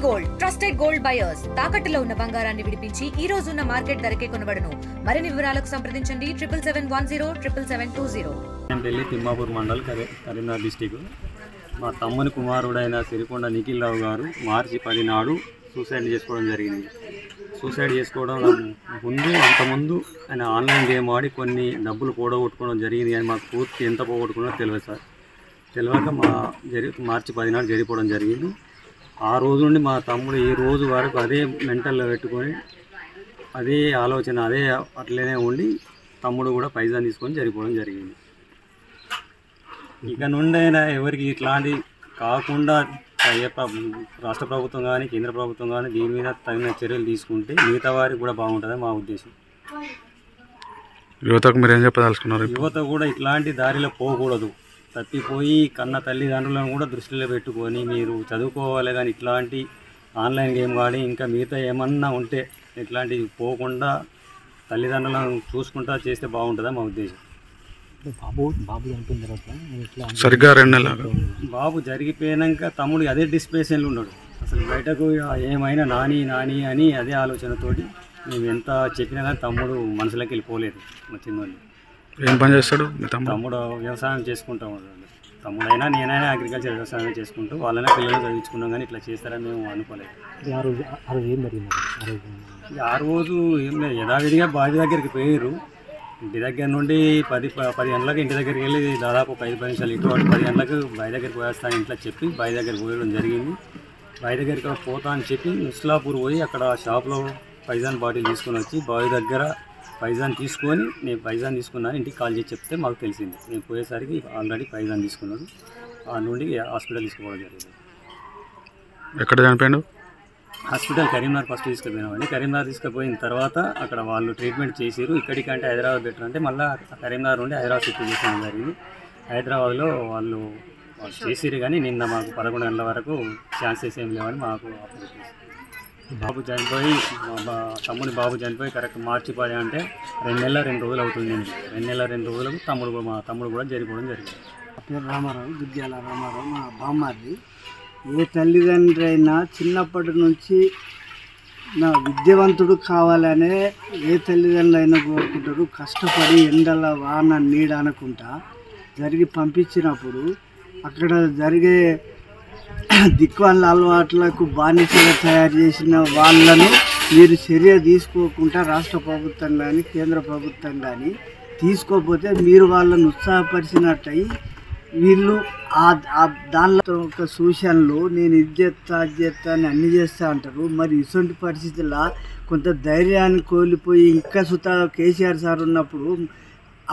Gold trusted gold buyers తాకట్టులో ఉన్న బంగారాన్ని విడిపించి ఈ రోజు ఉన్న మార్కెట్ ధరకే కొనబడును. మరిన్ని వివరాలకు సంప్రదించండి 77107720. ఢిల్లీ తిమ్మాపూర్ మండల్ కరీంనగర్ డిస్టిక్. మా తమ్ముని కుమారుడైన సిరికొండ నిఖిల్ రావు గారు మార్చి 10 నాడు సూసైడ్ చేసుకోవడం జరిగింది. సూసైడ్ చేసుకోవడం అంతకుముందు ఆయన ఆన్లైన్ గేమ్ ఆడి కొన్ని డబ్బులు పోగొట్టుకోవడం జరిగింది. కానీ మాకు పూర్తి ఎంత పోగొట్టుకున్నారో తెలియదు సార్. తెలియక మార్చి 10 నాడు జరిగిపోవడం జరిగింది. ఆ రోజు నుండి మా తమ్ముడు ఈ రోజు వరకు అదే మెంటల్లో పెట్టుకొని అదే ఆలోచన అట్లనే ఉండి తమ్ముడు కూడా పైసా తీసుకొని జరిగిపోవడం జరిగింది. ఇక నుండైనా ఎవరికి ఇట్లాంటి కాకుండా రాష్ట్ర ప్రభుత్వం కానీ కేంద్ర ప్రభుత్వం కానీ దీని మీద తగిన చర్యలు తీసుకుంటే మిగతా వారికి కూడా బాగుంటుందని మా ఉద్దేశం. యువతకు మీరు ఏం చెప్పదలుచుకున్నారు? యువత కూడా ఇట్లాంటి దారిలో పోకూడదు. తప్పిపోయి కన్న తల్లిదండ్రులను కూడా దృష్టిలో పెట్టుకొని మీరు చదువుకోవాలి. కానీ ఇట్లాంటి ఆన్లైన్ గేమ్ కానీ ఇంకా మిగతా ఏమన్నా ఉంటే ఇట్లాంటివి పోకుండా తల్లిదండ్రులను చూసుకుంటా చేస్తే బాగుంటుందని మా ఉద్దేశం. సరిగ్గా 2 నెలలు బాబు జరిగిపోయాక తమ్ముడు అదే డిస్ప్రెషన్లో ఉన్నాడు. అసలు బయటకు ఏమైనా నాని అని అదే ఆలోచనతోటి మేము ఎంత చెప్పినా కానీ తమ్ముడు మనసులోకి వెళ్ళిపోలేదు. మా చిన్నోళ్ళు ఏం పని చేస్తాడు? తమ్ముడు వ్యవసాయం చేసుకుంటాం. తమ్ముడైనా నేనైనా అగ్రికల్చర్ వ్యవసాయం చేసుకుంటూ వాళ్ళనే పిల్లలు చదివించుకున్నాం. కానీ ఇట్లా చేస్తారని మేము అనుకోలేదు. ఆ రోజు ఏం లేదు, యథావిధిగా బావి దగ్గరికి పోయారు. ఇంటి దగ్గర నుండి 10 గంటలకు ఇంటి దగ్గరికి వెళ్ళి దాదాపు 5-10 నిమిషాలు ఇటు 10 గంటలకు బావి దగ్గరికి పోయేస్తాను ఇంట్లో చెప్పి బావి దగ్గరికి పోయడం జరిగింది. బావి దగ్గరికి పోతా అని చెప్పి ముస్లాపూర్ పోయి అక్కడ షాప్లో పైజాన్ బాటిల్ తీసుకొని వచ్చి బావి దగ్గర పైజాన్ తీసుకొని నేను పైజాన్ తీసుకున్నాను ఇంటికి కాల్ చేసి చెప్తే మాకు తెలిసింది. నేను పోయేసరికి ఆల్రెడీ పైజాన్ తీసుకున్నాడు. ఆ నుండి హాస్పిటల్ తీసుకుపోవడం జరిగింది. ఎక్కడ చనిపోయాడు? హాస్పిటల్ కరీంనగర్ ఫస్ట్ తీసుకుపోయినామండి. కరీంనగర్ తీసుకుపోయిన తర్వాత అక్కడ వాళ్ళు ట్రీట్మెంట్ చేసారు. ఇక్కడికంటే హైదరాబాద్ బెటర్ అంటే మళ్ళీ కరీంనగర్ నుండి హైదరాబాద్ షిఫ్ట్ చేసుకోవడం జరిగింది. హైదరాబాద్లో వాళ్ళు చేసిరు. కానీ నిన్న మాకు 11 గంటల వరకు ఛాన్సెస్ ఏం లేవని మాకు బాబు చనిపోయి తమ్ముని బాబు చనిపోయి కరెక్ట్ మార్చి 10 అంటే 2 నెలల 2 రోజులు అవుతుంది. 2 నెలల 2 రోజులకు మా తమ్ముడు కూడా జరిగిపోవడం జరిగింది. పేరు రామారావు, దుర్గ్యాల రామారావు. మా బామ్మాది. ఏ తల్లిదండ్రి అయినా చిన్నప్పటి నుంచి నా విద్యావంతుడు కావాలనే ఏ తల్లిదండ్రులు అయినా కోరుకుంటారు. కష్టపడి ఎండల వాన నీడ అనుకుంటా జరిగి పంపించినప్పుడు అక్కడ జరిగే దిక్వాళ్ళ అలవాట్లకు బానిసగా తయారు చేసిన వాళ్ళను మీరు చర్య తీసుకోకుండా రాష్ట్ర ప్రభుత్వం కానీ కేంద్ర ప్రభుత్వం కానీ తీసుకోకపోతే మీరు వాళ్ళను ఉత్సాహపరిచినట్టయి వీళ్ళు దానిలో ఒక సూచనలు నేను ఇది చేస్తా అని అన్ని చేస్తా అంటారు. మరి ఇటువంటి పరిస్థితుల్లో కొంత ధైర్యాన్ని కోల్పోయి ఇంకా సుతా కేసీఆర్ సార్ ఉన్నప్పుడు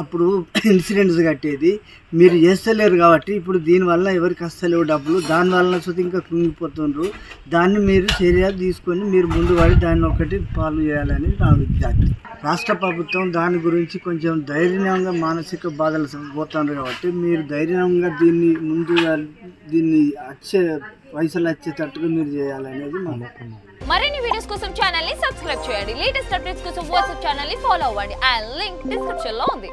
అప్పుడు ఇన్సూరెన్స్ కట్టేది మీరు చేస్తలేరు కాబట్టి ఇప్పుడు దీనివల్ల ఎవరికి వస్తలేవు డబ్బులు. దానివల్ల సుత ఇంకా కుంగిపోతుండ్రు. దాన్ని మీరు చర్య తీసుకొని మీరు ముందు పడి దాన్ని ఒకటి ఫాలో చేయాలని నా విజ్ఞప్తి. రాష్ట్ర ప్రభుత్వం దాని గురించి కొంచెం ధైర్యంగా మానసిక బాధలు పోతున్నారు కాబట్టి మీరు ధైర్యంగా దీన్ని పైసలు వచ్చేటట్టుగా మీరు చేయాలనేది మా నమ్మకం. మరిన్ని వీడియోస్ కోసం ఛానల్ ని సబ్స్క్రైబ్ చేయండి. లేటెస్ట్ అప్డేట్స్ కోసం వాట్సాప్ ఛానల్ ని ఫాలో అవ్వండి. ఆ లింక్ డిస్క్రిప్షన్ లో ఉంది.